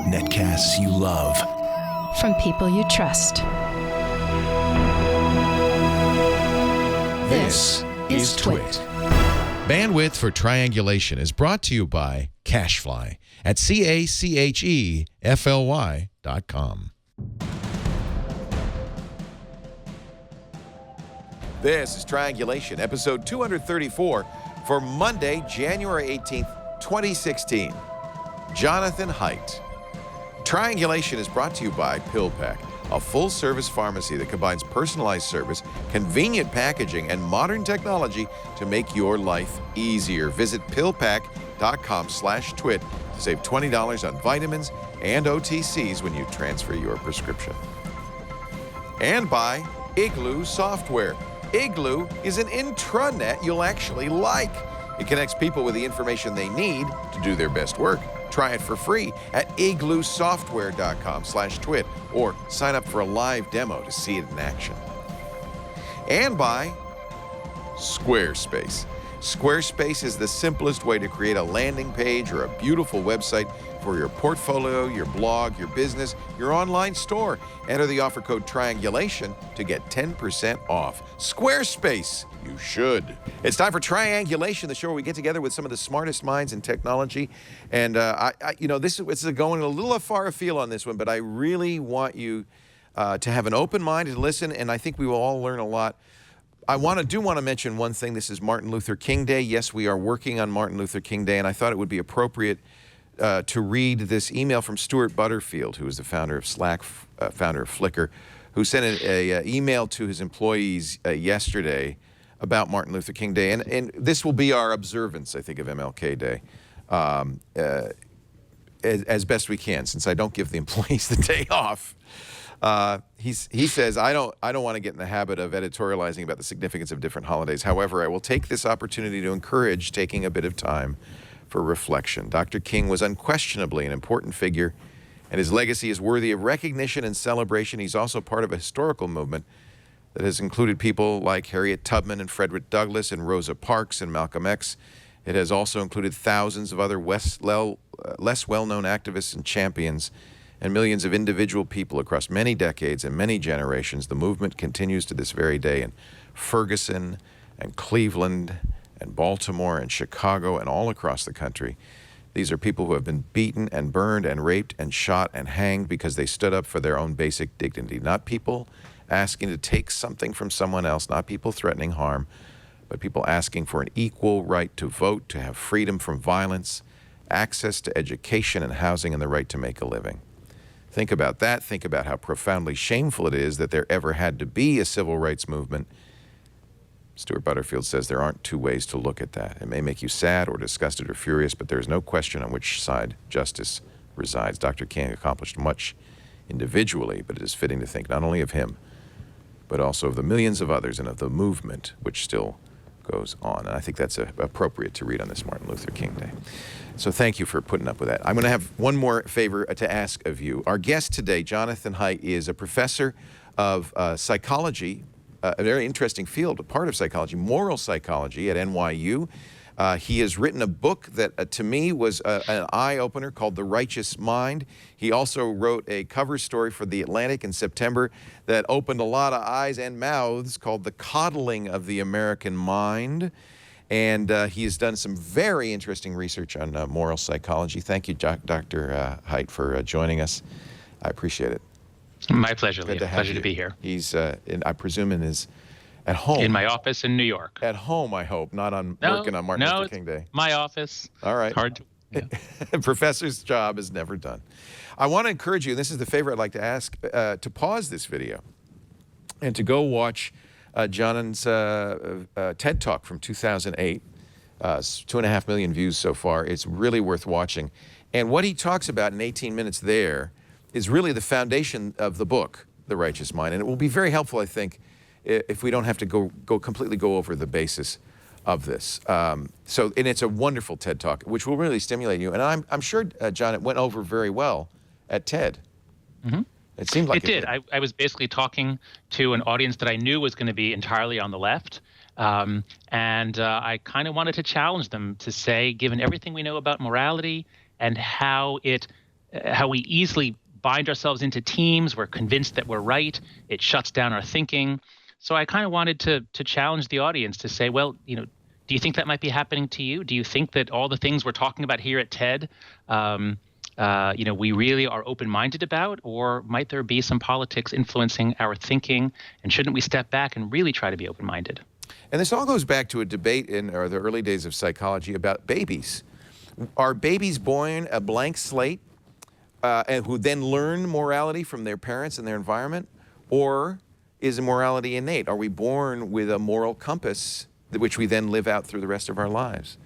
Netcasts you love. From people you trust. This is Twit. Bandwidth for Triangulation is brought to you by Cashfly at CACHEFLY.com. This is Triangulation, episode 234 for Monday, January 18th, 2016. Jonathan Haidt. Triangulation is brought to you by PillPack, a full-service pharmacy that combines personalized service, convenient packaging, and modern technology to make your life easier. Visit pillpack.com/twit to save $20 on vitamins and OTCs when you transfer your prescription. And by Igloo software. Igloo is an intranet you'll actually like. It connects people with the information they need to do their best work. Try it for free at igloosoftware.com/twit or sign up for a live demo to see it in action. And by Squarespace. Squarespace is the simplest way to create a landing page or a beautiful website for your portfolio, your blog, your business, your online store. Enter the offer code Triangulation to get 10% off. Squarespace, you should. It's time for Triangulation, the show where we get together with some of the smartest minds in technology. And this is going a little far afield on this one, but I really want you to have an open mind and listen, and I think we will all learn a lot. I want to mention one thing. This is Martin Luther King Day. Yes, we are working on Martin Luther King Day, and I thought it would be appropriate to read this email from Stuart Butterfield, who is the founder of Slack, founder of Flickr, who sent an email to his employees yesterday about Martin Luther King Day. And this will be our observance, I think, of MLK Day as best we can, since I don't give the employees the day off. He says, I don't want to get in the habit of editorializing about the significance of different holidays. However, I will take this opportunity to encourage taking a bit of time for reflection. Dr. King was unquestionably an important figure, and his legacy is worthy of recognition and celebration. He's also part of a historical movement that has included people like Harriet Tubman and Frederick Douglass and Rosa Parks and Malcolm X. It has also included thousands of other less well-known activists and champions, and millions of individual people across many decades and many generations. The movement continues to this very day in Ferguson and Cleveland and Baltimore and Chicago and all across the country. These are people who have been beaten and burned and raped and shot and hanged because they stood up for their own basic dignity. Not people asking to take something from someone else, not people threatening harm, but people asking for an equal right to vote, to have freedom from violence, access to education and housing, and the right to make a living. Think about that. Think about how profoundly shameful it is that there ever had to be a civil rights movement. Stuart Butterfield says there aren't two ways to look at that. It may make you sad or disgusted or furious, but there is no question on which side justice resides. Dr. King accomplished much individually, but it is fitting to think not only of him, but also of the millions of others and of the movement which still goes on. And I think that's appropriate to read on this Martin Luther King Day. So thank you for putting up with that. I'm going to have one more favor to ask of you. Our guest today, Jonathan Haidt, is a professor of psychology, a very interesting field, a part of psychology, moral psychology at NYU. He has written a book that to me was an eye-opener called The Righteous Mind. He also wrote a cover story for The Atlantic in September that opened a lot of eyes and mouths called The Coddling of the American Mind. And he has done some very interesting research on moral psychology. Thank you, Dr. Haidt, for joining us. I appreciate it. My pleasure, Lee. Pleasure to be here. He's, I presume, at home. In my office in New York. At home, I hope, not working on Martin Luther King Day. My office. All right. It's hard to. Yeah. Professor's job is never done. I want to encourage you, and this is the favor I'd like to ask, to pause this video and to go watch Jonathan's TED Talk from 2008. 2.5 million views so far. It's really worth watching. And what he talks about in 18 minutes there is really the foundation of the book, The Righteous Mind. And it will be very helpful, I think, if we don't have to completely go over the basis of this. And it's a wonderful TED Talk, which will really stimulate you. And I'm sure, John, it went over very well at TED. Mm-hmm. It seemed like it did. I was basically talking to an audience that I knew was going to be entirely on the left. And I kind of wanted to challenge them to say, given everything we know about morality and how we easily bind ourselves into teams. We're convinced that we're right. It shuts down our thinking. So I kind of wanted to challenge the audience to say, well, do you think that might be happening to you? Do you think that all the things we're talking about here at TED, we really are open-minded about, or might there be some politics influencing our thinking? And shouldn't we step back and really try to be open-minded? And this all goes back to a debate in the early days of psychology about babies. Are babies born a blank slate and who then learn morality from their parents and their environment? Or is morality innate? Are we born with a moral compass which we then live out through the rest of our lives?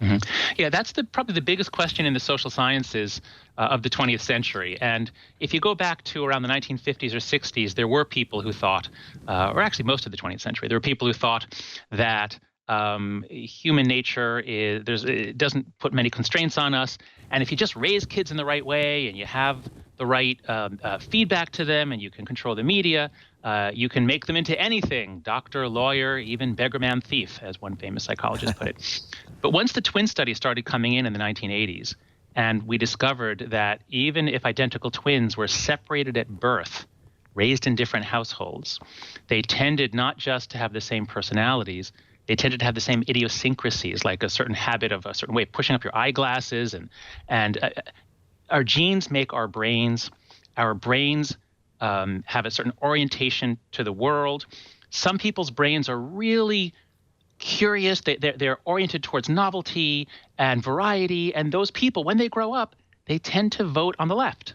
Mm-hmm. Yeah, that's probably the biggest question in the social sciences of the 20th century. And if you go back to around the 1950s or 60s, there were people who thought, or actually most of the 20th century, there were people who thought that human nature it doesn't put many constraints on us. And if you just raise kids in the right way and you have the right feedback to them and you can control the media, you can make them into anything, doctor, lawyer, even beggarman thief, as one famous psychologist put it. But once the twin study started coming in the 1980s, and we discovered that even if identical twins were separated at birth, raised in different households, they tended not just to have the same personalities, they tended to have the same idiosyncrasies, like a certain habit of a certain way of pushing up your eyeglasses. And our genes make our brains. Our brains have a certain orientation to the world. Some people's brains are really curious. They're oriented towards novelty and variety. And those people, when they grow up, they tend to vote on the left.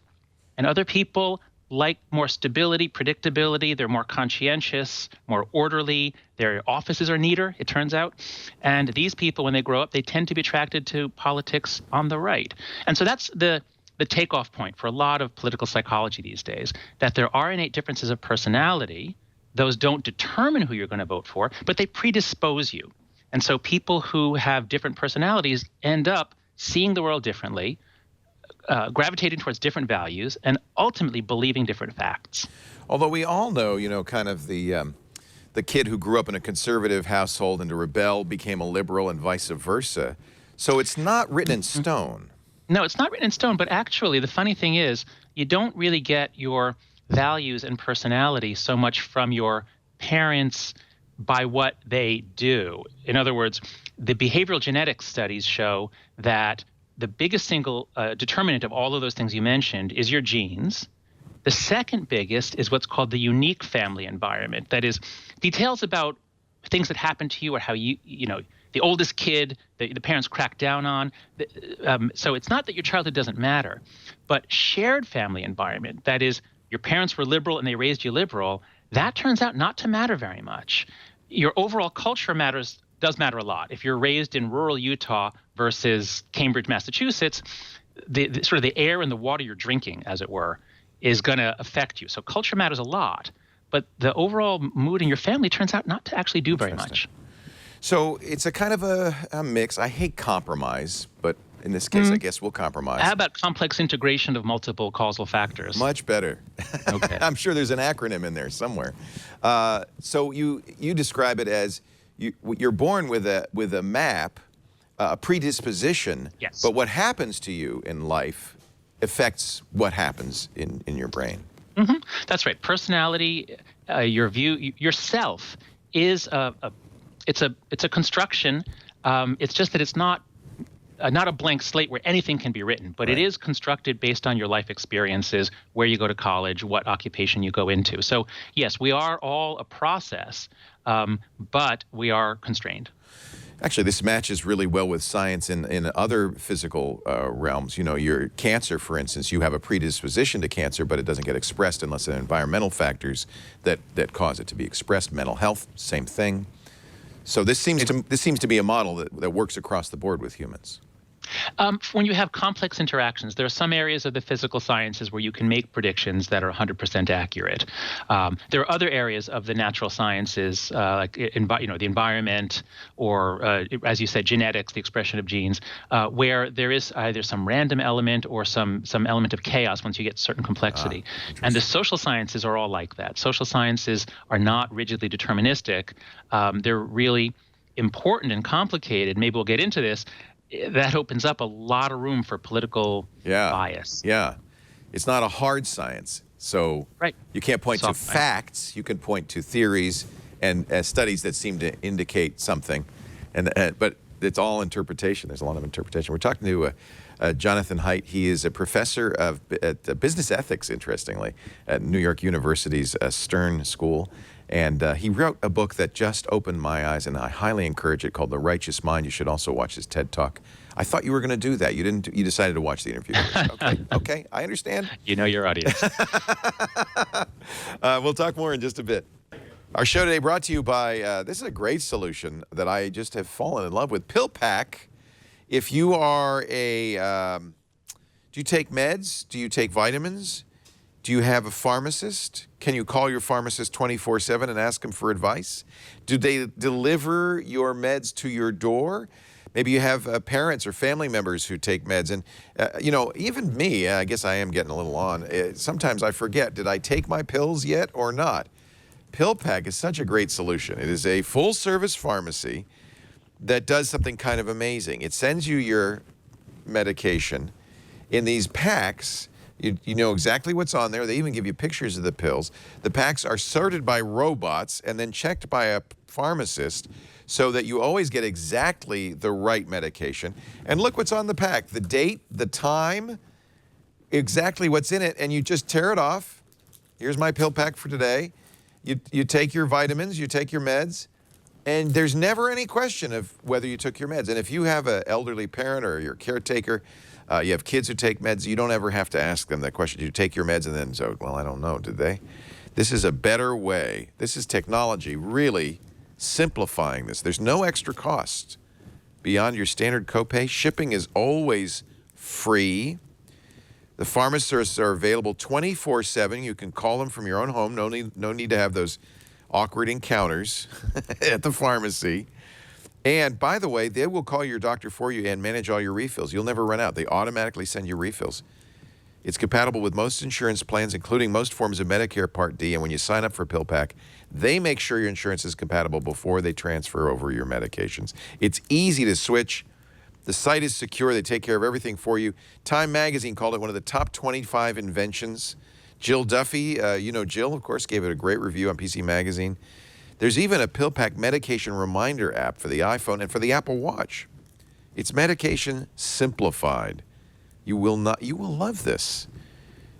And other people like more stability, predictability. They're more conscientious, more orderly. Their offices are neater, it turns out. And these people, when they grow up, they tend to be attracted to politics on the right. And so that's the takeoff point for a lot of political psychology these days, that there are innate differences of personality. Those don't determine who you're going to vote for, but they predispose you. And so people who have different personalities end up seeing the world differently, gravitating towards different values, and ultimately believing different facts. Although we all know, kind of the kid who grew up in a conservative household and to rebel became a liberal and vice versa. So it's not written in stone. No, it's not written in stone, but actually the funny thing is you don't really get your values and personality so much from your parents by what they do. In other words, the behavioral genetics studies show that the biggest single determinant of all of those things you mentioned is your genes. The second biggest is what's called the unique family environment. That is, details about things that happen to you or how the oldest kid, the parents crack down on. So it's not that your childhood doesn't matter, but shared family environment, that is, your parents were liberal and they raised you liberal, that turns out not to matter very much. Your overall culture does matter a lot. If you're raised in rural Utah versus Cambridge, Massachusetts, the sort of the air and the water you're drinking, as it were, is going to affect you. So culture matters a lot, but the overall mood in your family turns out not to actually do very much. So it's a kind of a mix. I hate compromise, but in this case, I guess we'll compromise. How about complex integration of multiple causal factors? Much better. Okay. I'm sure there's an acronym in there somewhere. So you describe it as you're born with a map, a predisposition, yes. But what happens to you in life affects what happens in your brain. Mm-hmm. That's right. Personality, your view, yourself is it's a construction. It's just that it's not a blank slate where anything can be written, but It is constructed based on your life experiences, where you go to college, what occupation you go into. So yes, we are all a process, but we are constrained. Actually, this matches really well with science in other physical realms. Your cancer, for instance, you have a predisposition to cancer, but it doesn't get expressed unless there are environmental factors that cause it to be expressed. Mental health, same thing. So this seems to be a model that works across the board with humans. When you have complex interactions, there are some areas of the physical sciences where you can make predictions that are 100% accurate. There are other areas of the natural sciences, like the environment, or as you said, genetics, the expression of genes, where there is either some random element or some element of chaos once you get certain complexity. And the social sciences are all like that. Social sciences are not rigidly deterministic. They're really important and complicated. Maybe we'll get into this. that opens up a lot of room for political Yeah. bias. Yeah. It's not a hard science. So Right. you can't point to Soft science. facts. You can point to theories and studies that seem to indicate something. But it's all interpretation. There's a lot of interpretation. We're talking to Jonathan Haidt. He is a professor at business ethics, interestingly, at New York University's Stern School. And he wrote a book that just opened my eyes, and I highly encourage it, called The Righteous Mind. You should also watch his TED Talk. I thought you were going to do that. You didn't. You decided to watch the interview. Okay, I understand. You know your audience. We'll talk more in just a bit. Our show today brought to you by, this is a great solution that I just have fallen in love with, PillPack. If you are do you take meds? Do you take vitamins? Do you have a pharmacist? Can you call your pharmacist 24/7 and ask them for advice? Do they deliver your meds to your door? Maybe you have parents or family members who take meds. And, even me, I guess I am getting a little on. Sometimes I forget, did I take my pills yet or not? PillPack is such a great solution. It is a full-service pharmacy that does something kind of amazing. It sends you your medication in these packs. You know exactly what's on there. They even give you pictures of the pills. The packs are sorted by robots and then checked by a pharmacist so that you always get exactly the right medication. And look what's on the pack. The date, the time, exactly what's in it, and you just tear it off. Here's my pill pack for today. You take your vitamins, you take your meds, and there's never any question of whether you took your meds. And if you have an elderly parent or your caretaker, you have kids who take meds, you don't ever have to ask them that question. Do you take your meds? And then, well, I don't know, did they? This is a better way. This is technology really simplifying this. There's no extra cost beyond your standard copay. Shipping is always free. The pharmacists are available 24/7. You can call them from your own home. No need to have those awkward encounters at the pharmacy. And by the way, they will call your doctor for you and manage all your refills. You'll never run out. They automatically send you refills. It's compatible with most insurance plans, including most forms of Medicare Part D. And when you sign up for PillPack, they make sure your insurance is compatible before they transfer over your medications. It's easy to switch. The site is secure. They take care of everything for you. Time Magazine called it one of the top 25 inventions. Jill Duffy, Jill, of course, gave it a great review on PC Magazine. There's even a PillPack medication reminder app for the iPhone and for the Apple Watch. It's medication simplified. You will love this.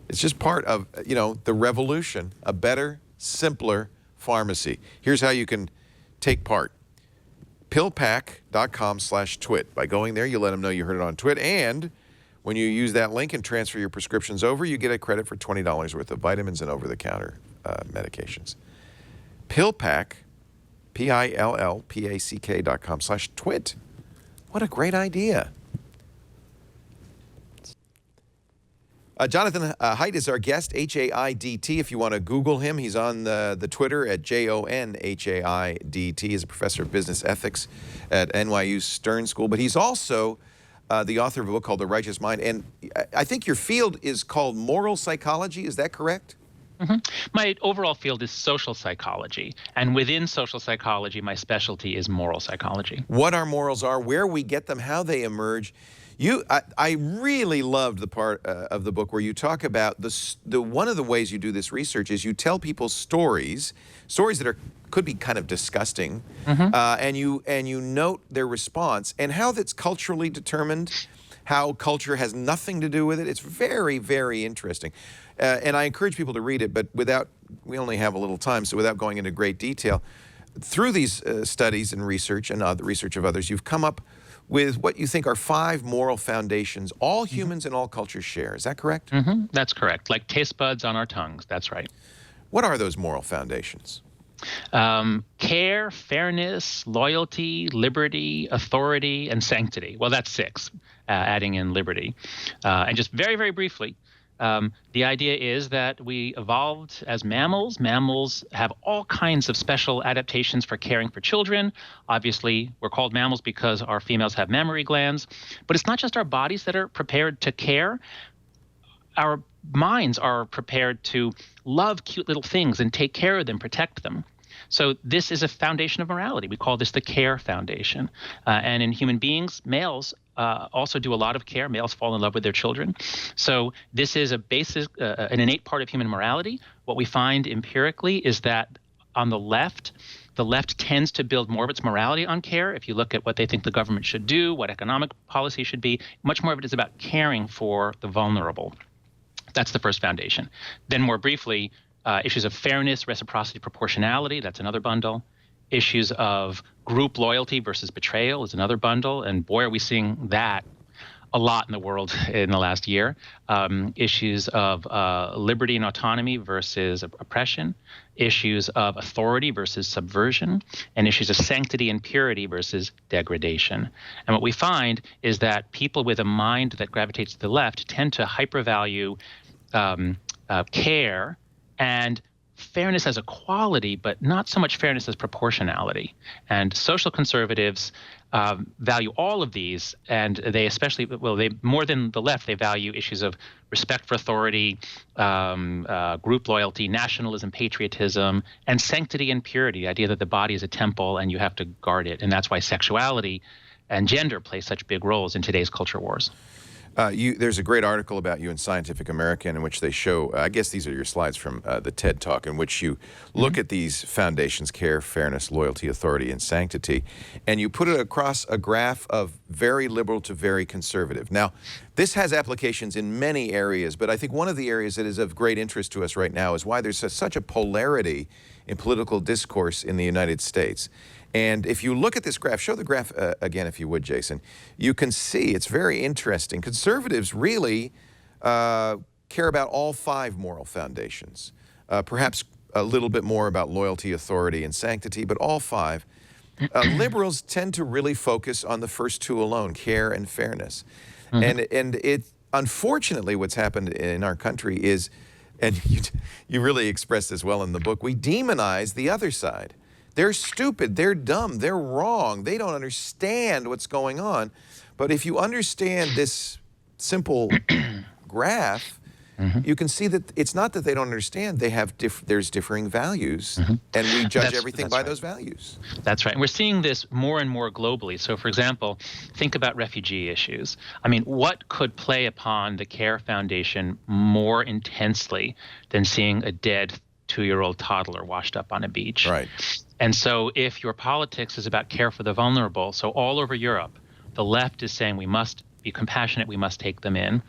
It's just part of, the revolution, a better, simpler pharmacy. Here's how you can take part. Pillpack.com/twit. By going there, you let them know you heard it on Twit. And when you use that link and transfer your prescriptions over, you get a credit for $20 worth of vitamins and over-the-counter medications. PillPack, PILLPACK.com/twit. What a great idea. Jonathan Haidt is our guest, H-A-I-D-T. If you want to Google him, he's on the Twitter at JONHAIDT. He's a professor of business ethics at NYU-Stern School. But he's also the author of a book called The Righteous Mind. And I think your field is called moral psychology. Is that correct? Mm-hmm. My overall field is social psychology. And within social psychology, my specialty is moral psychology. What our morals are, where we get them, how they emerge. I really loved the part of the book where you talk about one of the ways you do this research is you tell people stories that could be kind of disgusting, and you note their response and how that's culturally determined, how culture has nothing to do with it. It's very, very interesting, and I encourage people to read it. But we only have a little time, so without going into great detail, through these studies and research and the research of others, you've come up with what you think are 5 moral foundations all humans and all cultures share. Is that correct? Mm-hmm. That's correct. Like taste buds on our tongues. That's right. What are those moral foundations? Care, fairness, loyalty, liberty, authority, and sanctity. Well, that's 6, adding in liberty. And just very, very briefly, the idea is that we evolved as mammals. Mammals have all kinds of special adaptations for caring for children. Obviously, we're called mammals because our females have mammary glands. But it's not just our bodies that are prepared to care. Our minds are prepared to love cute little things and take care of them, protect them. So this is a foundation of morality. We call this the care foundation. And in human beings, males also do a lot of care. Males fall in love with their children. So this is a basic, an innate part of human morality. What we find empirically is that on the left tends to build more of its morality on care. If you look at what they think the government should do, what economic policy should be, much more of it is about caring for the vulnerable. That's the first foundation. Then more briefly, issues of fairness, reciprocity, proportionality, that's another bundle. Issues of group loyalty versus betrayal is another bundle. And boy, are we seeing that a lot in the world in the last year. Issues of liberty and autonomy versus oppression. Issues of authority versus subversion. And issues of sanctity and purity versus degradation. And what we find is that people with a mind that gravitates to the left tend to hypervalue care and fairness as a quality, but not so much fairness as proportionality. And social conservatives value all of these, and they especially, well, they more than the left, they value issues of respect for authority, group loyalty, nationalism, patriotism, and sanctity and purity, the idea that the body is a temple and you have to guard it. And that's why sexuality and gender play such big roles in today's culture wars. There's a great article about you in Scientific American in which they show, I guess these are your slides from the TED Talk, in which you look at these foundations: care, fairness, loyalty, authority, and sanctity, and you put it across a graph of very liberal to very conservative. Now, this has applications in many areas, but I think one of the areas that is of great interest to us right now is why there's such a polarity in political discourse in the United States. And if you look at this graph, show the graph again, if you would, Jason, you can see it's very interesting. Conservatives really care about all five moral foundations, perhaps a little bit more about loyalty, authority, and sanctity, but all five. Liberals tend to really focus on the first two alone, care and fairness. And it, unfortunately, what's happened in our country is, and you really express this well in the book, we demonize the other side. They're stupid, they're dumb, they're wrong, they don't understand what's going on. But if you understand this simple graph, you can see that it's not that they don't understand, they have there's differing values, and we judge everything by those values. That's right. And we're seeing this more and more globally. So, for example, think about refugee issues. I mean, what could play upon the CARE Foundation more intensely than seeing a dead 2-year-old toddler washed up on a beach? Right. And so if your politics is about care for the vulnerable, so all over Europe, the left is saying we must be compassionate, we must take them in.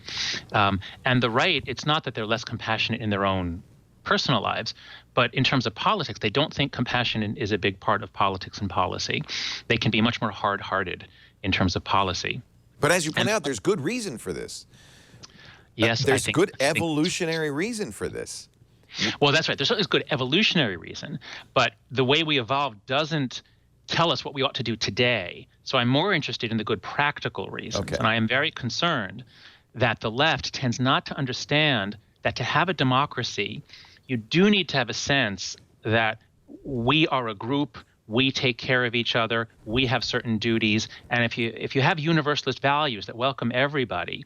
And the right, it's not that they're less compassionate in their own personal lives, but in terms of politics, they don't think compassion is a big part of politics and policy. They can be much more hard-hearted in terms of policy. But as you point out, there's good reason for this. Yes, there's good evolutionary reason for this. Well, that's right. There's always good evolutionary reason, but the way we evolved doesn't tell us what we ought to do today. So I'm more interested in the good practical reasons. Okay. And I am very concerned that the left tends not to understand that to have a democracy, you do need to have a sense that we are a group, we take care of each other, we have certain duties, and if you have universalist values that welcome everybody,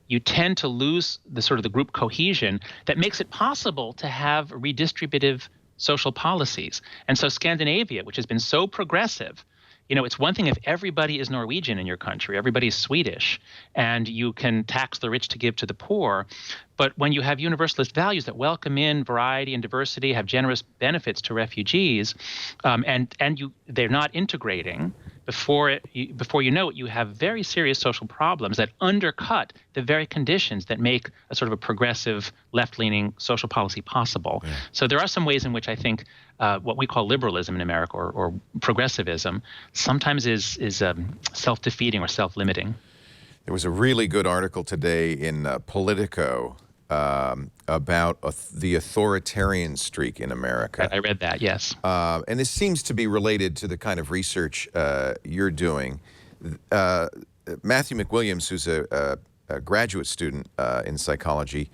you tend to lose the sort of the group cohesion that makes it possible to have redistributive social policies. And so Scandinavia, which has been so progressive, you know, it's one thing if everybody is Norwegian in your country, everybody is Swedish, and you can tax the rich to give to the poor. But when you have universalist values that welcome in variety and diversity, have generous benefits to refugees, they're not integrating, before you know it, you have very serious social problems that undercut the very conditions that make a sort of a progressive left-leaning social policy possible. Yeah. So there are some ways in which I think what we call liberalism in America or progressivism sometimes is self-defeating or self-limiting. There was a really good article today in Politico about the authoritarian streak in America. I read that, yes. And this seems to be related to the kind of research you're doing. Matthew McWilliams, who's a graduate student in psychology,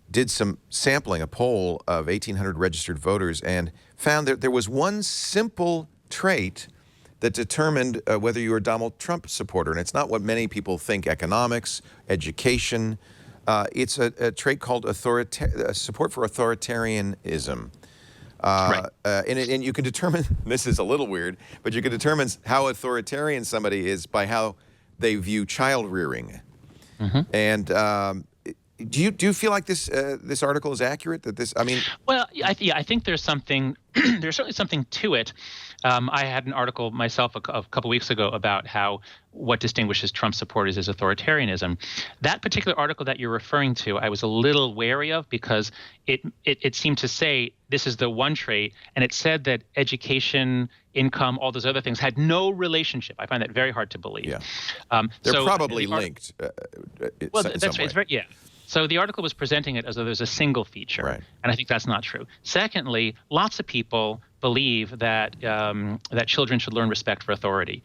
did some sampling, a poll of 1,800 registered voters, and found that there was one simple trait that determined whether you were a Donald Trump supporter. And it's not what many people think: economics, education. It's a trait called support for authoritarianism. Right. And you can determine, this is a little weird, but you can determine how authoritarian somebody is by how they view child rearing. Mm-hmm. And do you feel like this article is accurate? That this, I mean, well, I think there's something. There's certainly something to it. I had an article myself a couple weeks ago about what distinguishes Trump supporters as authoritarianism. That particular article that you're referring to, I was a little wary of because it seemed to say this is the one trait, and it said that education, income, all those other things had no relationship. I find that very hard to believe. Yeah, they're probably linked. Well, that's right. It's very, yeah. So the article was presenting it as though there's a single feature, right. And I think that's not true. Secondly, lots of people believe that that children should learn respect for authority.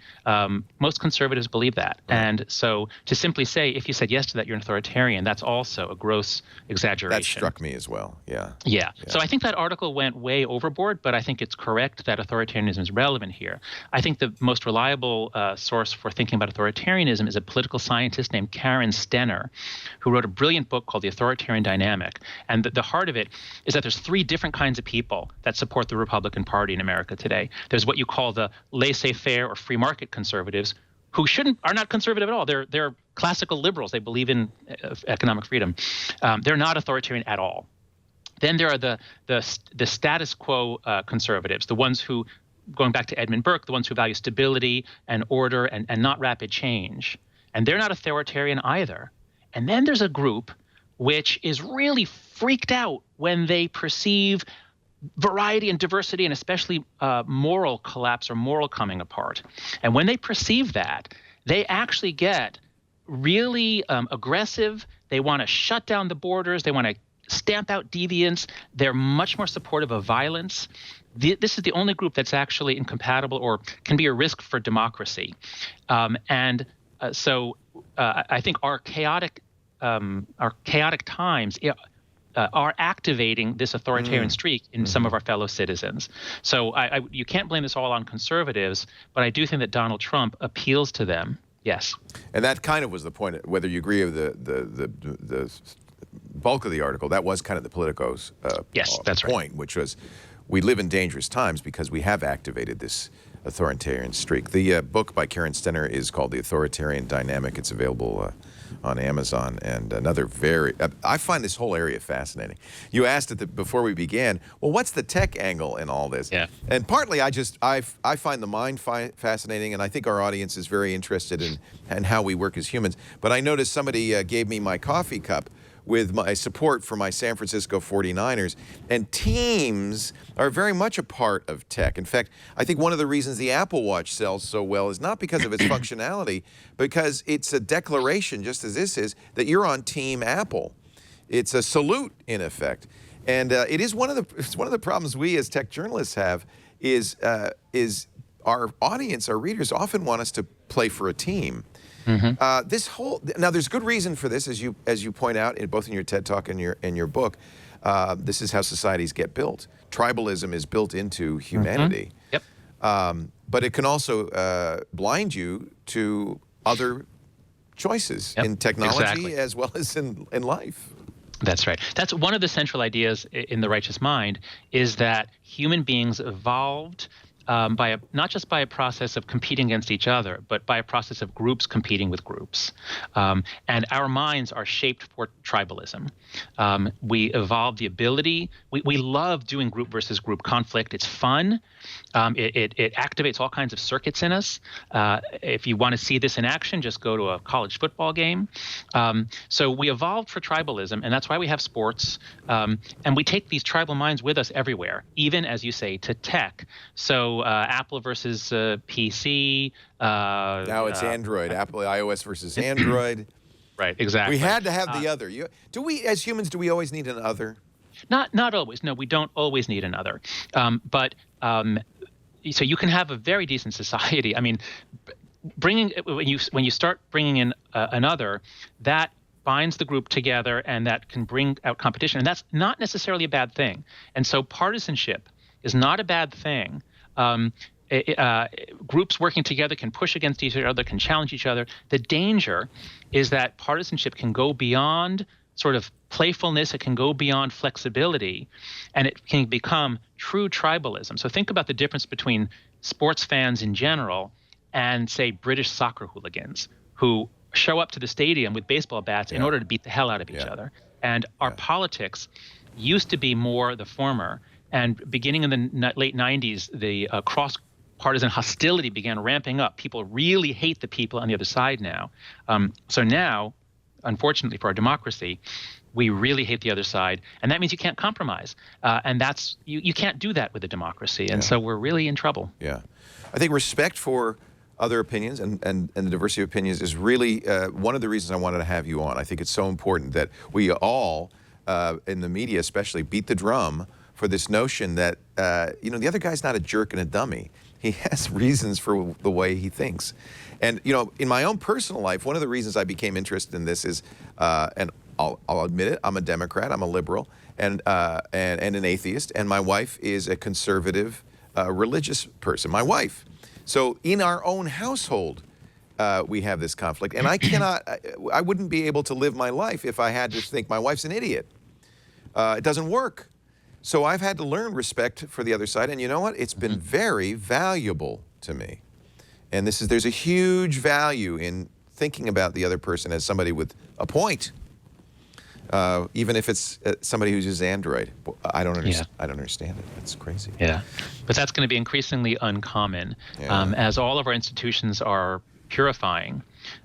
Most conservatives believe that, right. And so to simply say if you said yes to that, you're an authoritarian, that's also a gross exaggeration. That struck me as well. Yeah. Yeah. So I think that article went way overboard, but I think it's correct that authoritarianism is relevant here. I think the most reliable source for thinking about authoritarianism is a political scientist named Karen Stenner, who wrote a brilliant book called The Authoritarian Dynamic. And the heart of it is that there's three different kinds of people that support the Republican Party in America today. There's what you call the laissez-faire or free market conservatives, who are not conservative at all. They're classical liberals. They believe in economic freedom. They're not authoritarian at all. Then there are the status quo conservatives, the ones who, going back to Edmund Burke, the ones who value stability and order and not rapid change. And they're not authoritarian either. And then there's a group which is really freaked out when they perceive variety and diversity, and especially moral collapse or moral coming apart. And when they perceive that, they actually get really aggressive. They want to shut down the borders. They want to stamp out deviance. They're much more supportive of violence. This is the only group that's actually incompatible or can be a risk for democracy. So I think our chaotic times are activating this authoritarian streak in some of our fellow citizens. So you can't blame this all on conservatives, but I do think that Donald Trump appeals to them. Yes. And that kind of was the point, whether you agree with the bulk of the article, that was kind of the Politico's yes, that's point, right. Which was we live in dangerous times because we have activated this authoritarian streak. The book by Karen Stenner is called The Authoritarian Dynamic. It's available on Amazon, and another I find this whole area fascinating. You asked before we began, well, what's the tech angle in all this? Yeah. And partly I find the mind fascinating, and I think our audience is very interested in how we work as humans. But I noticed somebody gave me my coffee cup with my support for my San Francisco 49ers, and teams are very much a part of tech. In fact, I think one of the reasons the Apple Watch sells so well is not because of its functionality, because it's a declaration, just as this is, that you're on Team Apple. It's a salute, in effect. And it's one of the problems we as tech journalists have is our audience, our readers often want us to play for a team. Mm-hmm. Now there's good reason for this, as you point out, both in your TED Talk and your book. This is how societies get built. Tribalism is built into humanity. Mm-hmm. Yep. But it can also blind you to other choices in technology as well as in life. That's right. That's one of the central ideas in The Righteous Mind, is that human beings evolved not just by a process of competing against each other, but by a process of groups competing with groups. And our minds are shaped for tribalism. We evolved the ability. We love doing group versus group conflict. It's fun. It activates all kinds of circuits in us. If you want to see this in action, just go to a college football game. So we evolved for tribalism, and that's why we have sports. And we take these tribal minds with us everywhere, even, as you say, to tech. So Apple versus PC. Now it's Android. Apple, iOS versus Android. Right, exactly. We had to have the other. Do we, as humans, do we always need an other? Not always. No, we don't always need another. So you can have a very decent society. I mean, when you start bringing in another, that binds the group together, and that can bring out competition, and that's not necessarily a bad thing. And so partisanship is not a bad thing. Groups working together can push against each other, can challenge each other. The danger is that partisanship can go beyond sort of playfulness. It can go beyond flexibility, and it can become true tribalism. So think about the difference between sports fans in general and, say, British soccer hooligans, who show up to the stadium with baseball bats in order to beat the hell out of each other. And our politics used to be more the former. And beginning in the late 90s, the cross-partisan hostility began ramping up. People really hate the people on the other side now. So now, unfortunately for our democracy, we really hate the other side, and that means you can't compromise. And that's you can't do that with a democracy, and so we're really in trouble. Yeah. I think respect for other opinions and the diversity of opinions is really one of the reasons I wanted to have you on. I think it's so important that we all, in the media especially, beat the drum for this notion that, you know, the other guy's not a jerk and a dummy. He has reasons for the way he thinks. And, you know, in my own personal life, one of the reasons I became interested in this is, and I'll admit it, I'm a Democrat, I'm a liberal, and an atheist, and my wife is a conservative religious person, my wife. So in our own household, we have this conflict, and I wouldn't be able to live my life if I had to think my wife's an idiot. It doesn't work. So I've had to learn respect for the other side, and you know what? It's been very valuable to me. And there's a huge value in thinking about the other person as somebody with a point. Even if it's somebody who uses Android. I don't understand it. It's crazy. Yeah. But that's going to be increasingly uncommon as all of our institutions are purifying,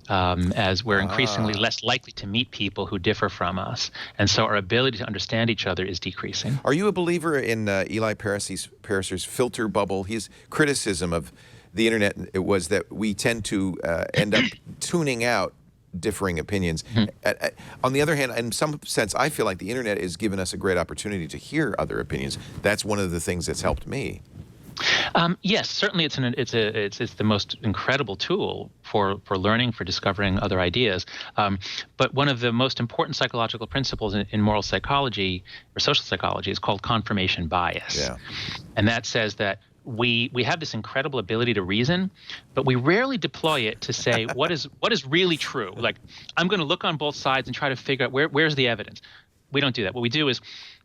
as we're increasingly less likely to meet people who differ from us. And so our ability to understand each other is decreasing. Are you a believer in Eli Pariser's filter bubble? His criticism of the internet was that we tend to end up tuning out differing opinions. On the other hand, in some sense, I feel like the internet has given us a great opportunity to hear other opinions. That's one of the things that's helped me. Yes, certainly it's the most incredible tool for learning, for discovering other ideas. But one of the most important psychological principles in moral psychology or social psychology is called confirmation bias. Yeah. And that says that we have this incredible ability to reason, but we rarely deploy it to say what is really true. Like, I'm going to look on both sides and try to figure out where's the evidence. We don't do that. What we do is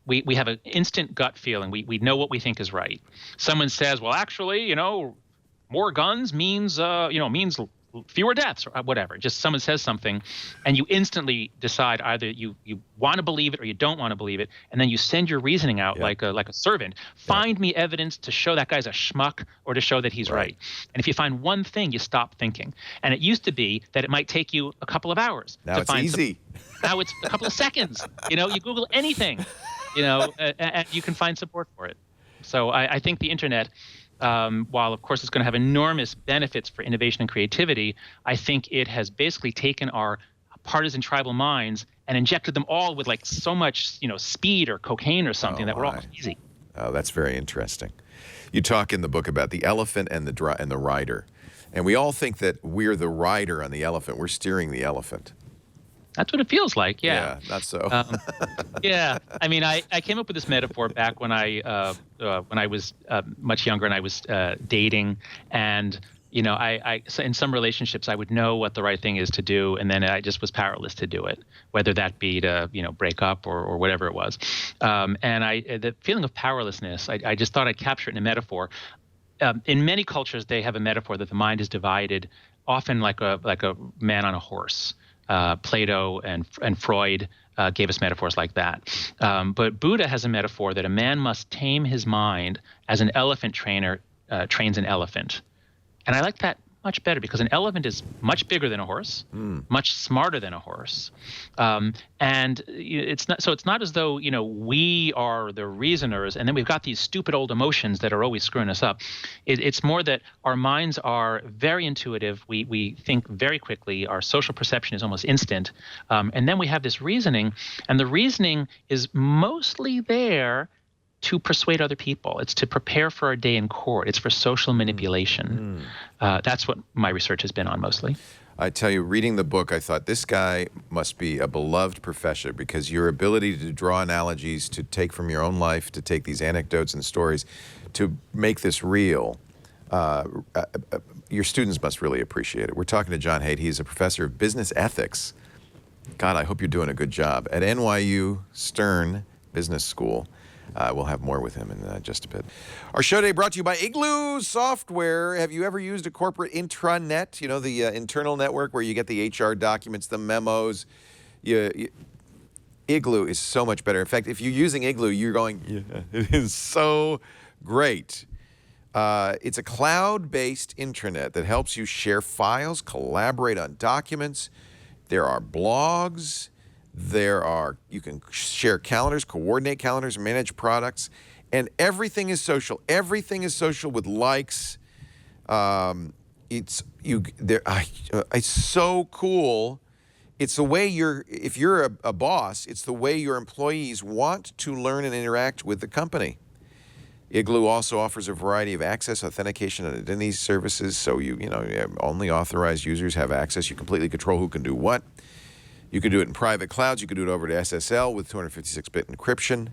we have an instant gut feeling. We know what we think is right. Someone says, well, actually, you know, more guns means means fewer deaths or whatever. Just someone says something, and you instantly decide either you want to believe it or you don't want to believe it, and then you send your reasoning out like a servant. Find me evidence to show that guy's a schmuck or to show that he's right. And if you find one thing, you stop thinking. And it used to be that it might take you a couple of hours now to it's find easy. Now it's a couple of seconds. You know, you Google anything, you know, and you can find support for it. So I think the internet, while of course it's going to have enormous benefits for innovation and creativity, I think it has basically taken our partisan tribal minds and injected them all with like so much, you know, speed or cocaine or something that we're all crazy. Oh, that's very interesting. You talk in the book about the elephant and the rider, and we all think that we're the rider on the elephant. We're steering the elephant. That's what it feels like, yeah. Yeah, not so. Yeah, I mean, I came up with this metaphor back when I was much younger and I was dating, and you know, so in some relationships I would know what the right thing is to do, and then I just was powerless to do it, whether that be to break up or whatever it was, and the feeling of powerlessness, I just thought I'd capture it in a metaphor. In many cultures, they have a metaphor that the mind is divided, often like a man on a horse. Plato and Freud gave us metaphors like that. But Buddha has a metaphor that a man must tame his mind as an elephant trainer trains an elephant. And I like that much better because an elephant is much bigger than a horse, much smarter than a horse. And it's not as though, you know, we are the reasoners and then we've got these stupid old emotions that are always screwing us up. It's more that our minds are very intuitive. We think very quickly. Our social perception is almost instant. And then we have this reasoning, and the reasoning is mostly there to persuade other people. It's to prepare for our day in court. It's for social manipulation. That's what my research has been on mostly. I tell you, reading the book, I thought this guy must be a beloved professor because your ability to draw analogies, to take from your own life, to take these anecdotes and stories, to make this real, your students must really appreciate it. We're talking to John Haidt. He's a professor of business ethics. God, I hope you're doing a good job at NYU-Stern Business School. We'll have more with him in just a bit. Our show today brought to you by Igloo Software. Have you ever used a corporate intranet? You know, the internal network where you get the HR documents, the memos. Igloo is so much better. In fact, if you're using Igloo, you're going, yeah, it is so great. It's a cloud-based intranet that helps you share files, collaborate on documents. There are blogs. You can share calendars, coordinate calendars, manage products, and everything is social. Everything is social with likes. It's so cool. It's the way if you're a boss, it's the way your employees want to learn and interact with the company. Igloo also offers a variety of access, authentication, and identity services, so only authorized users have access. You completely control who can do what. You can do it in private clouds. You can do it over to SSL with 256-bit encryption.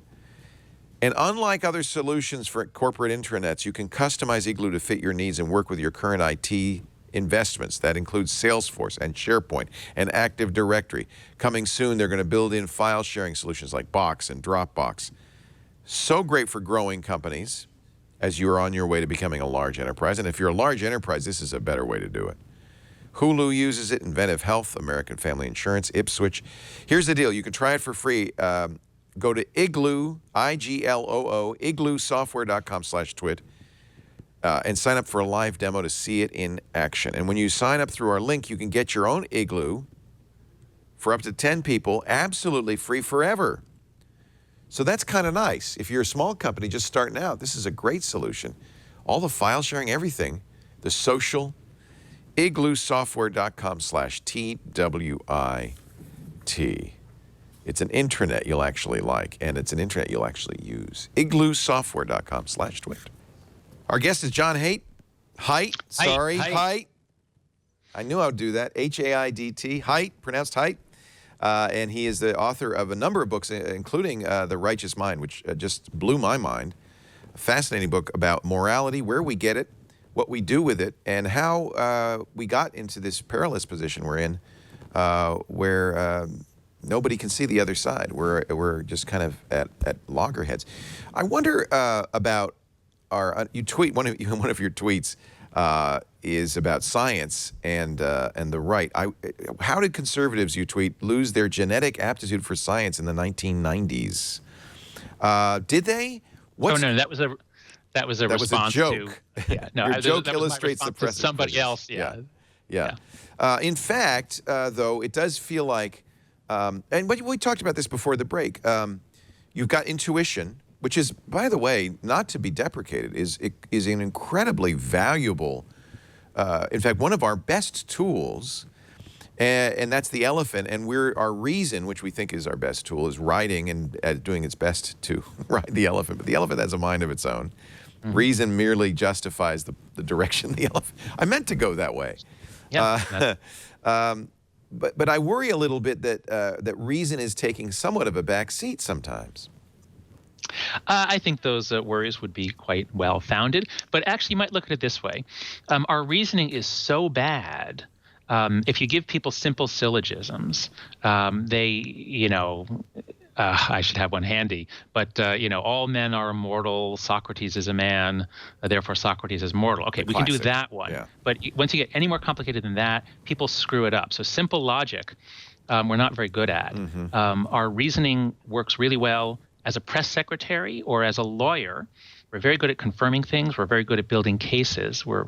And unlike other solutions for corporate intranets, you can customize Igloo to fit your needs and work with your current IT investments. That includes Salesforce and SharePoint and Active Directory. Coming soon, they're going to build in file sharing solutions like Box and Dropbox. So great for growing companies as you're on your way to becoming a large enterprise. And if you're a large enterprise, this is a better way to do it. Hulu uses it, Inventive Health, American Family Insurance, Ipswich. Here's the deal. You can try it for free. Go to Igloo, I-G-L-O-O, igloosoftware.com/twit, and sign up for a live demo to see it in action. And when you sign up through our link, you can get your own Igloo for up to 10 people, absolutely free forever. So that's kind of nice. If you're a small company just starting out, this is a great solution. All the file sharing, everything, the social, igloosoftware.com/TWIT. It's an intranet you'll actually like, and it's an intranet you'll actually use. igloosoftware.com/twit. Our guest is John Haidt. Haidt. I knew I would do that. H-A-I-D-T. Haidt, pronounced Haidt. And he is the author of a number of books, including The Righteous Mind, which just blew my mind. A fascinating book about morality, where we get it, what we do with it, and how we got into this perilous position we're in, where nobody can see the other side. We're just kind of at loggerheads. I wonder about you tweet one of your tweets is about science and the right. How did conservatives, you tweet, lose their genetic aptitude for science in the 1990s? Did they? That was a response joke. Yeah, no, your joke illustrates the precedent. Somebody else, yeah. In fact, though, it does feel like, and we talked about this before the break. You've got intuition, which is, by the way, not to be deprecated, is an incredibly valuable, in fact, one of our best tools. And that's the elephant, and our reason, which we think is our best tool, is riding and doing its best to ride the elephant. But the elephant has a mind of its own. Mm-hmm. Reason merely justifies the direction the elephant. I meant to go that way. Yeah. But I worry a little bit that reason is taking somewhat of a back seat sometimes. I think those worries would be quite well founded. But actually, you might look at it this way: our reasoning is so bad. If you give people simple syllogisms, I should have one handy, but, all men are immortal, Socrates is a man, therefore Socrates is mortal. Okay, we can do that one. Yeah. But once you get any more complicated than that, people screw it up. So simple logic, we're not very good at. Mm-hmm. Our reasoning works really well as a press secretary or as a lawyer. We're very good at confirming things. We're very good at building cases. We're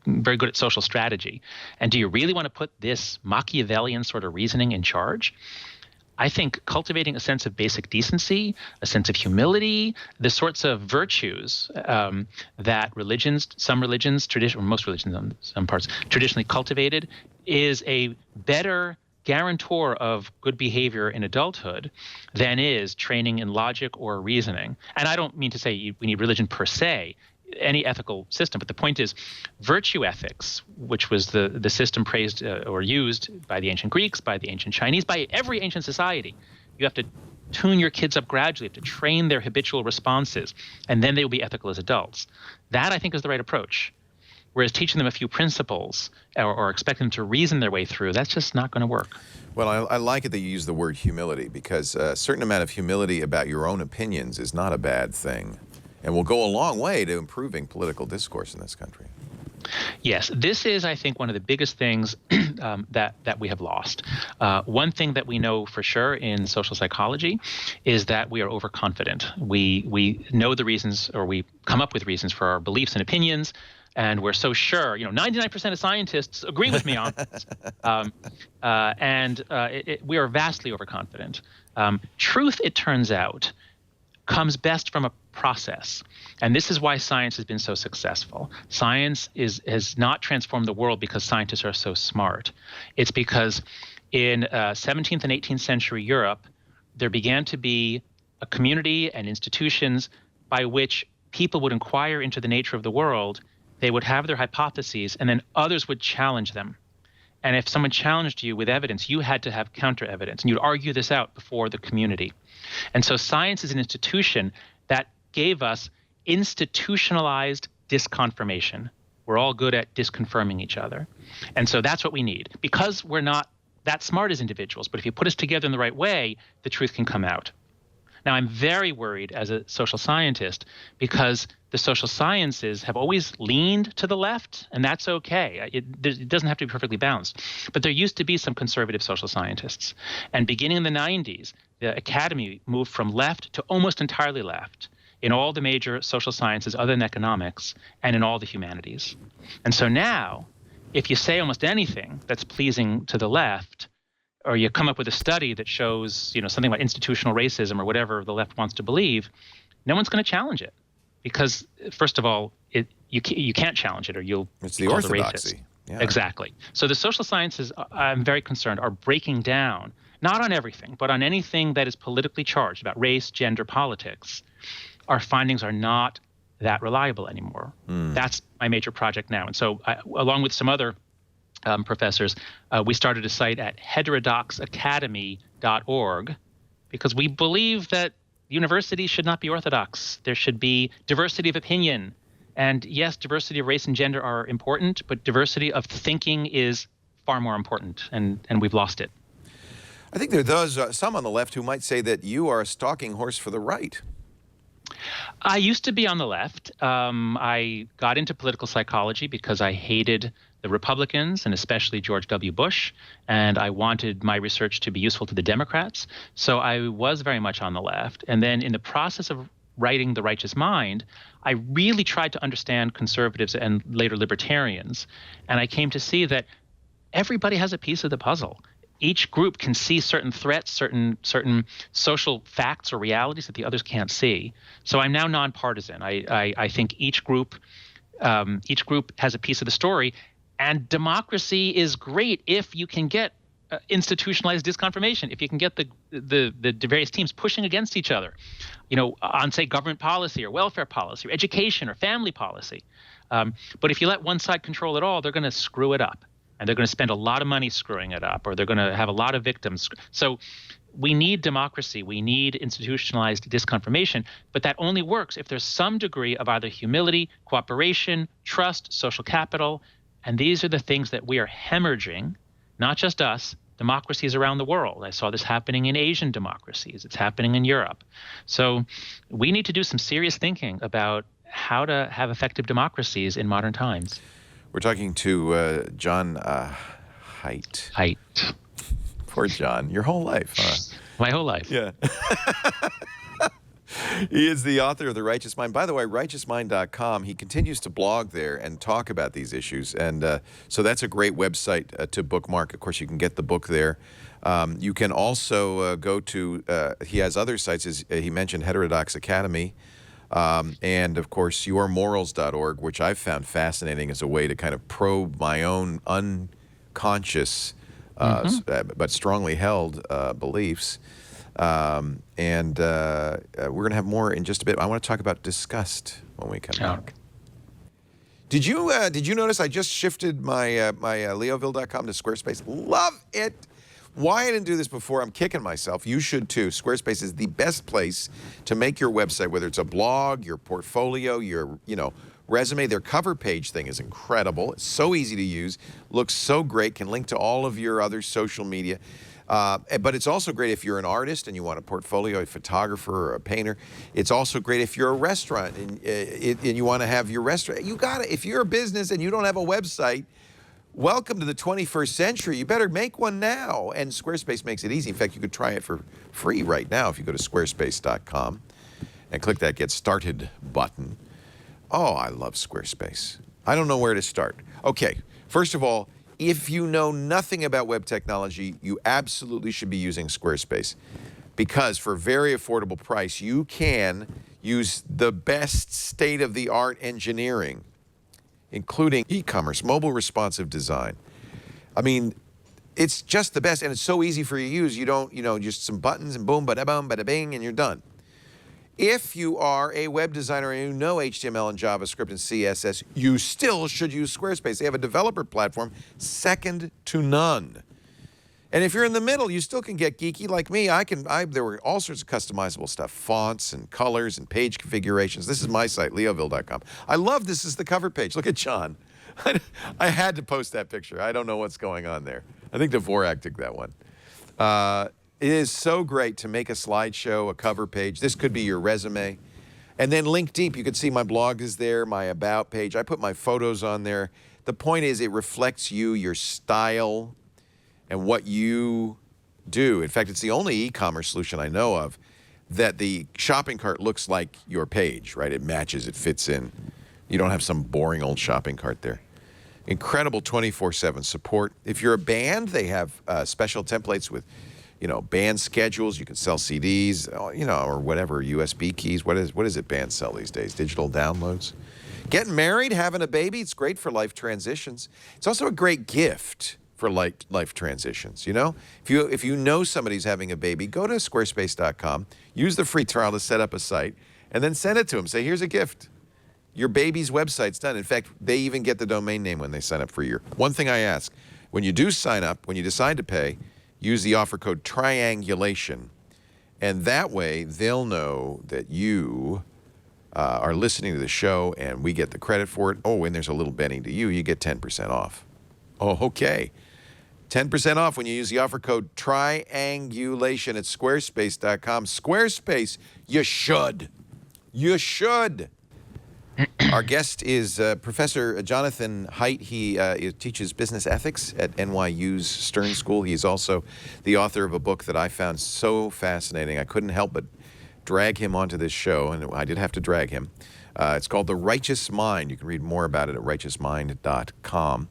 very good at social strategy. And do you really want to put this Machiavellian sort of reasoning in charge? I think cultivating a sense of basic decency, a sense of humility, the sorts of virtues that most religions in some parts, traditionally cultivated, is a better guarantor of good behavior in adulthood than is training in logic or reasoning. And I don't mean to say we need religion per se, any ethical system, but the point is virtue ethics, which was the system praised or used by the ancient Greeks, by the ancient Chinese, by every ancient society. You have to tune your kids up gradually, you have to train their habitual responses, and then they will be ethical as adults. That, I think, is the right approach. Whereas teaching them a few principles or expecting them to reason their way through, that's just not going to work. Well, I like it that you use the word humility, because a certain amount of humility about your own opinions is not a bad thing and will go a long way to improving political discourse in this country. Yes, this is, I think, one of the biggest things that we have lost. One thing that we know for sure in social psychology is that we are overconfident. We know the reasons, or we come up with reasons for our beliefs and opinions, and we're so sure. 99% of scientists agree with me on this, we are vastly overconfident. Truth, it turns out, comes best from a process. And this is why science has been so successful. Science has not transformed the world because scientists are so smart. It's because in 17th and 18th century Europe, there began to be a community and institutions by which people would inquire into the nature of the world. They would have their hypotheses, and then others would challenge them. And if someone challenged you with evidence, you had to have counter evidence, and you'd argue this out before the community. And so science is an institution that gave us institutionalized disconfirmation. We're all good at disconfirming each other. And so that's what we need, because we're not that smart as individuals. But if you put us together in the right way, the truth can come out. Now, I'm very worried as a social scientist because the social sciences have always leaned to the left, and that's okay. It doesn't have to be perfectly balanced. But there used to be some conservative social scientists. And beginning in the 90s, the academy moved from left to almost entirely left in all the major social sciences other than economics and in all the humanities. And so now, if you say almost anything that's pleasing to the left, or you come up with a study that shows, something about institutional racism or whatever the left wants to believe, no one's going to challenge it, because first of all, you can't challenge it, or you'll it's the orthodoxy. Yeah. Exactly. So the social sciences, I'm very concerned, are breaking down, not on everything, but on anything that is politically charged about race, gender, politics. Our findings are not that reliable anymore. That's my major project now. And so along with some other professors, we started a site at heterodoxacademy.org because we believe that universities should not be orthodox. There should be diversity of opinion. And yes, diversity of race and gender are important, but diversity of thinking is far more important, and we've lost it. I think there are those, some on the left who might say that you are a stalking horse for the right. I used to be on the left. I got into political psychology because I hated the Republicans and especially George W. Bush, and I wanted my research to be useful to the Democrats. So I was very much on the left. And then in the process of writing The Righteous Mind, I really tried to understand conservatives and later libertarians. And I came to see that everybody has a piece of the puzzle. Each group can see certain threats, certain social facts or realities that the others can't see. So I'm now nonpartisan. I think each group has a piece of the story, and democracy is great if you can get institutionalized disconfirmation, if you can get the various teams pushing against each other, on say government policy or welfare policy or education or family policy. But if you let one side control it all, they're going to screw it up. And they're going to spend a lot of money screwing it up, or they're going to have a lot of victims. So we need democracy. We need institutionalized disconfirmation. But that only works if there's some degree of either humility, cooperation, trust, social capital. And these are the things that we are hemorrhaging, not just us, democracies around the world. I saw this happening in Asian democracies. It's happening in Europe. So we need to do some serious thinking about how to have effective democracies in modern times. We're talking to John Haidt. Haidt. Poor John. Your whole life, huh? My whole life. Yeah. He is the author of The Righteous Mind. By the way, righteousmind.com. He continues to blog there and talk about these issues. And so that's a great website to bookmark. Of course, you can get the book there. You can also go to, he has other sites, as he mentioned, Heterodox Academy. And, of course, yourmorals.org, which I've found fascinating as a way to kind of probe my own unconscious but strongly held beliefs. And we're going to have more in just a bit. I want to talk about disgust when we come back. Did you notice I just shifted my my Leoville.com to Squarespace? Love it. Why I didn't do this before, I'm kicking myself. You should too. Squarespace is the best place to make your website, whether it's a blog, your portfolio, your resume. Their cover page thing is incredible. It's so easy to use, looks so great, can link to all of your other social media. But it's also great if you're an artist and you want a portfolio, a photographer or a painter. It's also great if you're a restaurant and you want to have your restaurant. You got to, if you're a business and you don't have a website, welcome to the 21st century. You better make one now. And Squarespace makes it easy. In fact, you could try it for free right now if you go to squarespace.com and click that Get Started button. Oh, I love Squarespace. I don't know where to start. Okay, first of all, if you know nothing about web technology, you absolutely should be using Squarespace, because for a very affordable price, you can use the best state-of-the-art engineering, including e-commerce, mobile responsive design. I mean, it's just the best, and it's so easy for you to use. You don't, just some buttons and boom, bada-boom, bada-bing, and you're done. If you are a web designer and you know HTML and JavaScript and CSS, you still should use Squarespace. They have a developer platform second to none. And if you're in the middle, you still can get geeky like me. There were all sorts of customizable stuff, fonts and colors and page configurations. This is my site, leoville.com. I love this is the cover page. Look at John. I had to post that picture. I don't know what's going on there. I think Dvorak took that one. It is so great to make a slideshow, a cover page. This could be your resume. And then link deep. You can see my blog is there, my about page. I put my photos on there. The point is it reflects you, your style, and what you do. In fact, it's the only e-commerce solution I know of that the shopping cart looks like your page, right? It matches, it fits in. You don't have some boring old shopping cart there. Incredible 24/7 support. If you're a band, they have special templates with band schedules. You can sell CDs, or whatever, USB keys. What is it bands sell these days? Digital downloads. Getting married, having a baby, it's great for life transitions. It's also a great gift for life transitions, If you know somebody's having a baby, go to squarespace.com, use the free trial to set up a site, and then send it to them. Say, here's a gift. Your baby's website's done. In fact, they even get the domain name when they sign up for a year. One thing I ask, when you do sign up, when you decide to pay, use the offer code Triangulation, and that way they'll know that you are listening to the show and we get the credit for it. Oh, and there's a little penny to you. You get 10% off. Oh, okay. 10% off when you use the offer code Triangulation at squarespace.com. Squarespace, you should. You should. Our guest is Professor Jonathan Haidt. He teaches business ethics at NYU-Stern School. He's also the author of a book that I found so fascinating. I couldn't help but drag him onto this show, and I did have to drag him. It's called The Righteous Mind. You can read more about it at righteousmind.com.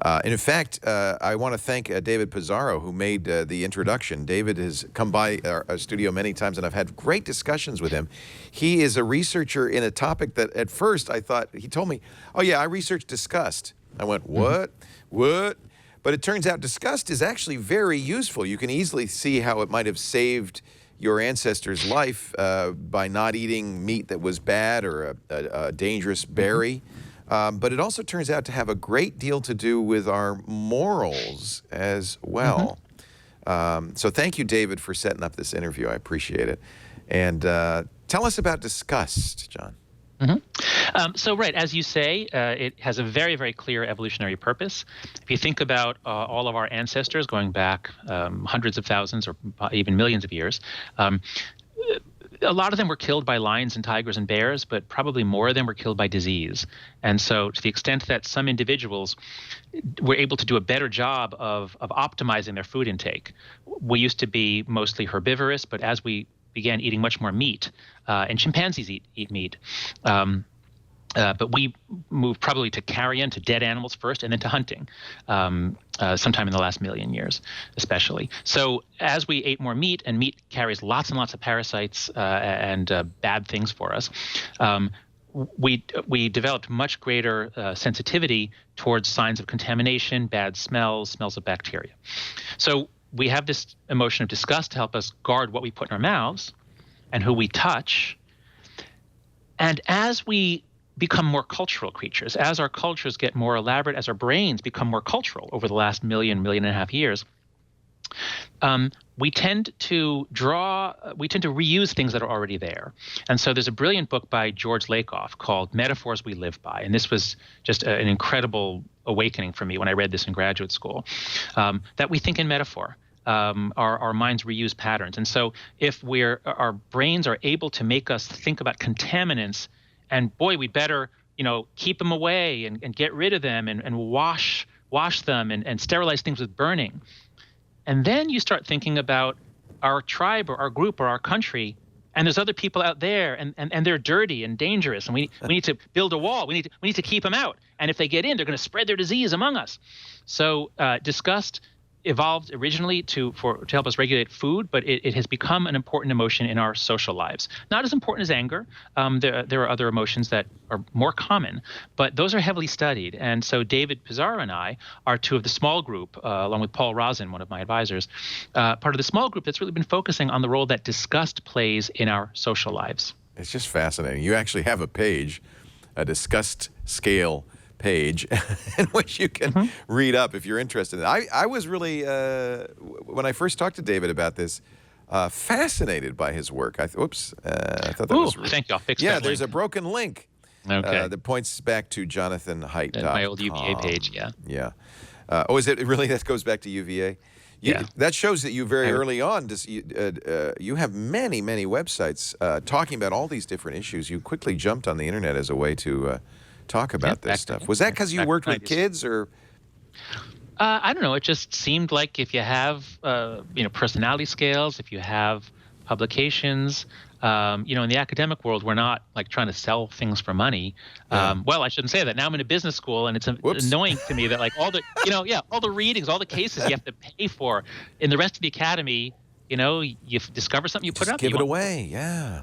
And in fact, I want to thank David Pizarro, who made the introduction. David has come by our studio many times, and I've had great discussions with him. He is a researcher in a topic that at first I thought, he told me, oh yeah, I researched disgust. I went, what? What? But it turns out disgust is actually very useful. You can easily see how it might have saved your ancestors' life by not eating meat that was bad or a dangerous berry. But it also turns out to have a great deal to do with our morals as well. So thank you, David, for setting up this interview. I appreciate it. And tell us about disgust, John. So, right, as you say, it has a very, very clear evolutionary purpose. If you think about all of our ancestors going back hundreds of thousands or even millions of years, a lot of them were killed by lions and tigers and bears, but probably more of them were killed by disease. And so to the extent that some individuals were able to do a better job of optimizing their food intake, we used to be mostly herbivorous, but as we began eating much more meat, and chimpanzees eat meat, but we moved probably to carrion, to dead animals first, and then to hunting, sometime in the last million years, especially. So as we ate more meat, and meat carries lots and lots of parasites and bad things for us, we developed much greater sensitivity towards signs of contamination, bad smells of bacteria. So we have this emotion of disgust to help us guard what we put in our mouths and who we touch. And as we become more cultural creatures, as our cultures get more elaborate, as our brains become more cultural over the last million and a half years, We tend to reuse things that are already there. And so there's a brilliant book by George Lakoff called Metaphors We Live By. And this was just an incredible awakening for me when I read this in graduate school, that we think in metaphor. Our minds reuse patterns. And so if our brains are able to make us think about contaminants, and boy, we better, keep them away and get rid of them and wash them and sterilize things with burning. And then you start thinking about our tribe or our group or our country, and there's other people out there, and they're dirty and dangerous, and we need to build a wall. We need to keep them out. And if they get in, they're going to spread their disease among us. So disgust evolved originally to help us regulate food, but it has become an important emotion in our social lives. Not as important as anger. There are other emotions that are more common, but those are heavily studied. And so David Pizarro and I are two of the small group, along with Paul Rosin, one of my advisors, part of the small group that's really been focusing on the role that disgust plays in our social lives. It's just fascinating. You actually have a page, a disgust scale page in which you can read up if you're interested. I was really, when I first talked to David about this, fascinated by his work. I thought that was really, thank you. I'll fix that. Yeah, there's a broken link that points back to Jonathan Haidt. My old UVA page, yeah. Yeah. Is it really? That goes back to UVA? Yeah. That shows that you very early on, you have many, many websites talking about all these different issues. You quickly jumped on the internet as a way to talk about this stuff. Was that because you worked with kids, or? I don't know. It just seemed like if you have, personality scales, if you have publications, in the academic world, we're not like trying to sell things for money. Well, I shouldn't say that. Now I'm in a business school, and it's annoying to me that like all the, all the readings, all the cases you have to pay for. In the rest of the academy, you discover something, you put it up. Give it away, yeah.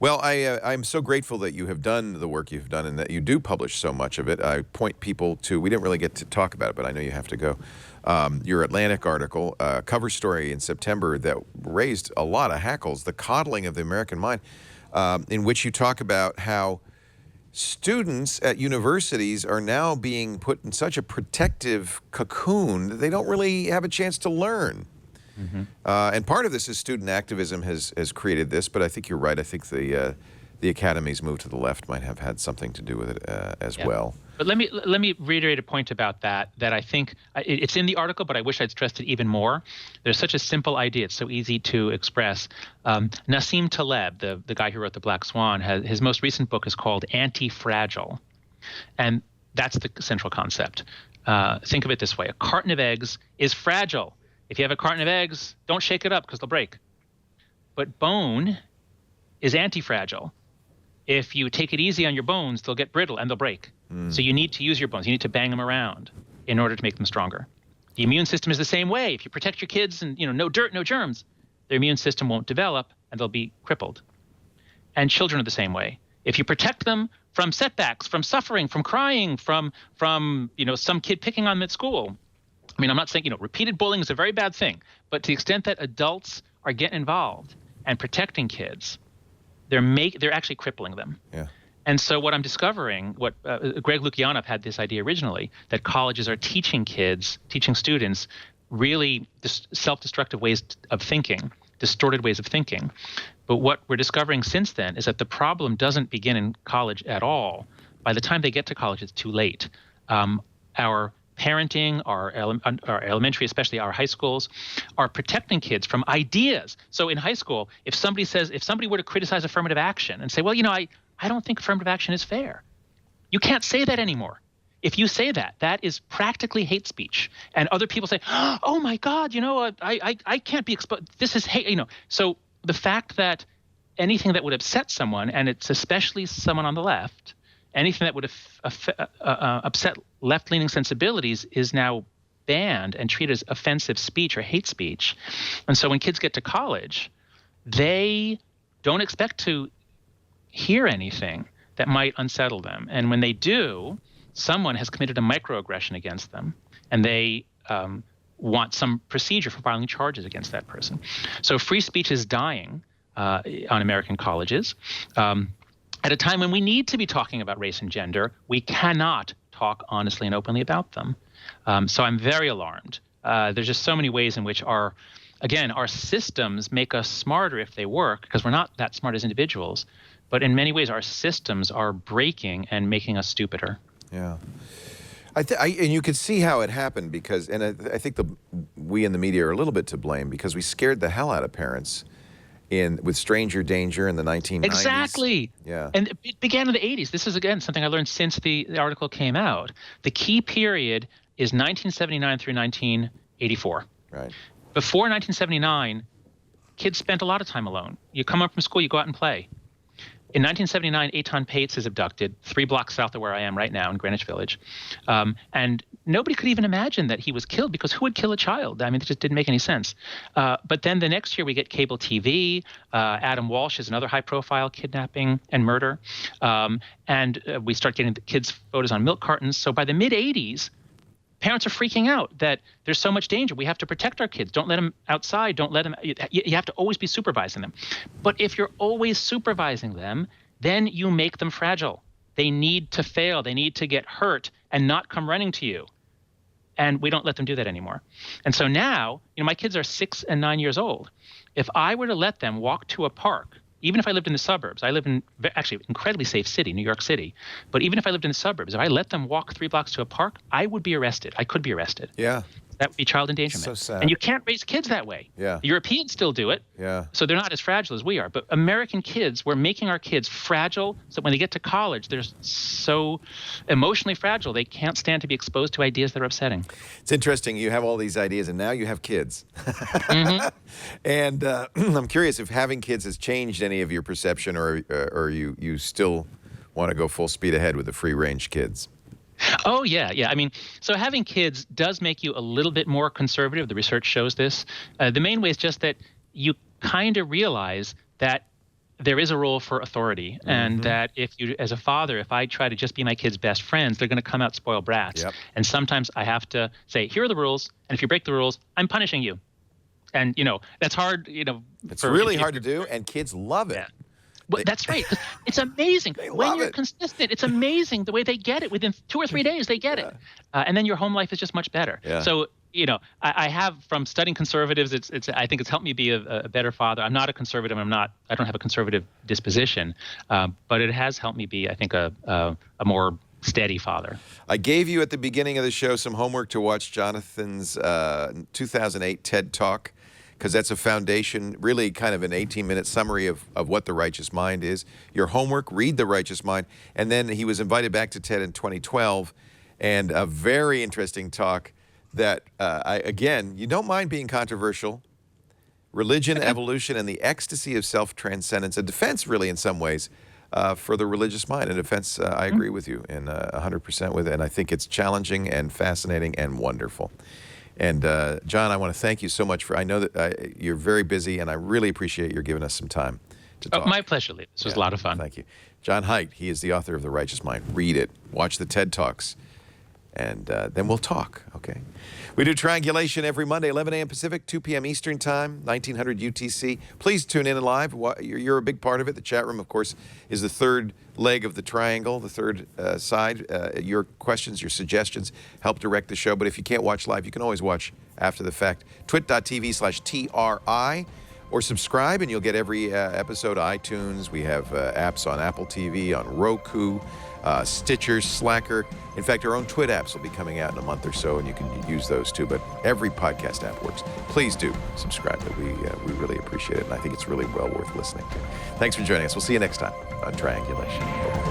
Well, I'm so grateful that you have done the work you've done and that you do publish so much of it. I point people to, we didn't really get to talk about it, but I know you have to go. Your Atlantic article, cover story in September that raised a lot of hackles, The Coddling of the American Mind, in which you talk about how students at universities are now being put in such a protective cocoon that they don't really have a chance to learn. And part of this is student activism has created this, but I think you're right. I think the academy's move to the left might have had something to do with it as well. But let me reiterate a point about that I think it's in the article, but I wish I'd stressed it even more. There's such a simple idea. It's so easy to express. Nassim Taleb, the guy who wrote The Black Swan, his most recent book is called Anti-Fragile. And that's the central concept. Think of it this way. A carton of eggs is fragile. If you have a carton of eggs, don't shake it up because they'll break. But bone is anti-fragile. If you take it easy on your bones, they'll get brittle and they'll break. So you need to use your bones. You need to bang them around in order to make them stronger. The immune system is the same way. If you protect your kids and no dirt, no germs, their immune system won't develop and they'll be crippled. And children are the same way. If you protect them from setbacks, from suffering, from crying, from some kid picking on them at school. I mean, I'm not saying, repeated bullying is a very bad thing, but to the extent that adults are getting involved and protecting kids, they're actually crippling them. Yeah. And so what I'm discovering, Greg Lukianoff had this idea originally, that colleges are teaching students really self-destructive ways of thinking, distorted ways of thinking. But what we're discovering since then is that the problem doesn't begin in college at all. By the time they get to college, it's too late. Our parenting, our elementary, especially our high schools, are protecting kids from ideas. So in high school, if somebody were to criticize affirmative action and say, well, I don't think affirmative action is fair. You can't say that anymore. If you say that, that is practically hate speech. And other people say, oh my God, I can't be exposed. This is hate, So the fact that anything that would upset someone, and it's especially someone on the left, anything that would upset left-leaning sensibilities is now banned and treated as offensive speech or hate speech. And so when kids get to college, they don't expect to hear anything that might unsettle them. And when they do, someone has committed a microaggression against them, and they want some procedure for filing charges against that person. So free speech is dying on American colleges. At a time when we need to be talking about race and gender, we cannot talk honestly and openly about them. So I'm very alarmed There's just so many ways in which our systems make us smarter if they work, because we're not that smart as individuals. But in many ways, our systems are breaking and making us stupider. Yeah. And you could see how it happened because, and I think we in the media are a little bit to blame because we scared the hell out of parents with stranger danger in the 1990s. Exactly. Yeah. And it began in the 80s. This is, again, something I learned since the article came out. The key period is 1979 through 1984. Right. Before 1979, kids spent a lot of time alone. You come home from school, you go out and play. In 1979, Eitan Pates is abducted 3 blocks south of where I am right now in Greenwich Village. And nobody could even imagine that he was killed, because who would kill a child? I mean, it just didn't make any sense. But then the next year we get cable TV. Adam Walsh is another high-profile kidnapping and murder. And we start getting the kids' photos on milk cartons. So by the mid-'80s, parents are freaking out that there's so much danger. We have to protect our kids. Don't let them outside. Don't let them. You have to always be supervising them. But if you're always supervising them, then you make them fragile. They need to fail. They need to get hurt and not come running to you. And we don't let them do that anymore. And so now, my kids are 6 and 9 years old. If I were to let them walk to a park, even if I lived in the suburbs, I live in actually incredibly safe city, New York City. But even if I lived in the suburbs, if I let them walk 3 blocks to a park, I would be arrested. I could be arrested. Yeah. That would be child endangerment. So sad. And you can't raise kids that way. Yeah. The Europeans still do it. Yeah. So they're not as fragile as we are. But American kids, we're making our kids fragile so when they get to college, they're so emotionally fragile, they can't stand to be exposed to ideas that are upsetting. It's interesting. You have all these ideas, and now you have kids. Mm-hmm. And I'm curious if having kids has changed any of your perception, or you still want to go full speed ahead with the free-range kids. Oh, yeah. I mean, so having kids does make you a little bit more conservative. The research shows this. The main way is just that you kind of realize that there is a role for authority, and that if you, as a father, if I try to just be my kids' best friends, they're going to come out spoiled brats. Yep. And sometimes I have to say, here are the rules, and if you break the rules, I'm punishing you. And, that's hard, It's really hard to do, and kids love it. Yeah. Well, that's right. It's amazing. When you're consistent, it's amazing the way they get it. Within 2 or 3 days, they get it. And then your home life is just much better. Yeah. So, I have, from studying conservatives, I think it's helped me be a better father. I'm not a conservative. I don't have a conservative disposition. But it has helped me be, I think, a more steady father. I gave you at the beginning of the show some homework to watch Jonathan's 2008 TED Talk, because that's a foundation, really kind of an 18-minute summary of what The Righteous Mind is. Your homework, read The Righteous Mind. And then he was invited back to TED in 2012, and a very interesting talk that, again, you don't mind being controversial. Religion, evolution, and the ecstasy of self-transcendence. A defense, really, in some ways, for the religious mind. A defense, I agree with you, and 100% with it. And I think it's challenging and fascinating and wonderful. And John, I want to thank you so much I know that you're very busy, and I really appreciate your giving us some time to talk. My pleasure, Lee. This was a lot of fun. Thank you. John Haidt, he is the author of The Righteous Mind. Read it. Watch the TED Talks. And then we'll talk, okay? We do Triangulation every Monday, 11 a.m. Pacific, 2 p.m. Eastern Time, 1900 UTC. Please tune in live. You're a big part of it. The chat room, of course, is the third leg of the triangle, the third side. Your questions, your suggestions help direct the show. But if you can't watch live, you can always watch after the fact. twit.tv/TRI, or subscribe, and you'll get every episode on iTunes. We have apps on Apple TV, on Roku, Stitcher, Slacker. In fact, our own Twit apps will be coming out in a month or so, and you can use those too. But every podcast app works. Please do subscribe. We really appreciate it, and I think it's really well worth listening to. Thanks for joining us. We'll see you next time on Triangulation. Bye-bye.